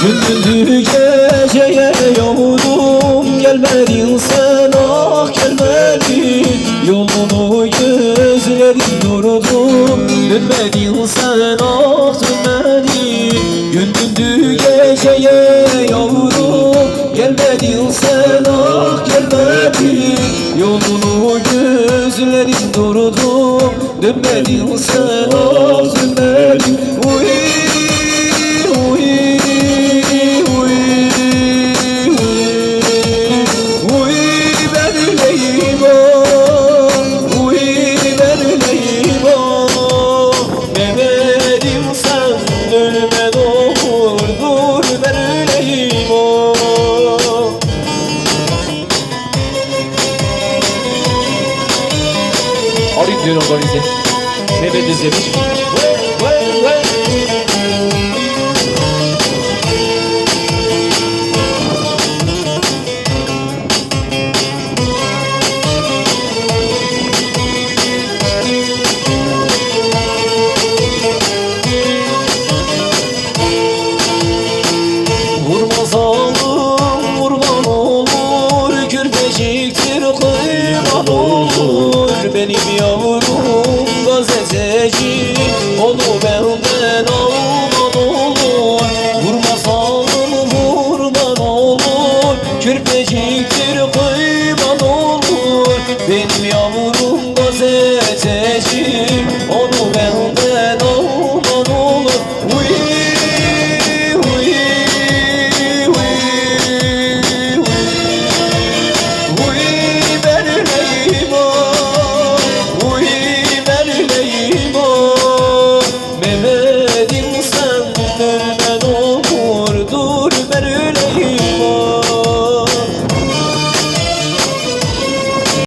Gündüz geceye yavrum gelmedin sen, ah gelmedin. Yolunu gözlerim durdum, dönmedin sen, ah dönmedin. Gündüz geceye yavrum gelmedin sen, ah gelmedin. Yolunu gözlerim durdum, dönmedin sen, ah dönmedin. Uy, uy. Diyor organize. Mehmet izlemiş. Vurma zalim vurman olur, kürpeciktir kıyman olur. Benim yavrum gazeteci, onu benden alman olur. Vurma zalim vurman olur, kürpeciktir kıyman olur. Benim yavrum gazeteci, onu benden alman olur. Uy, uy, uy, uy, uy, benimleyim o. Mehmet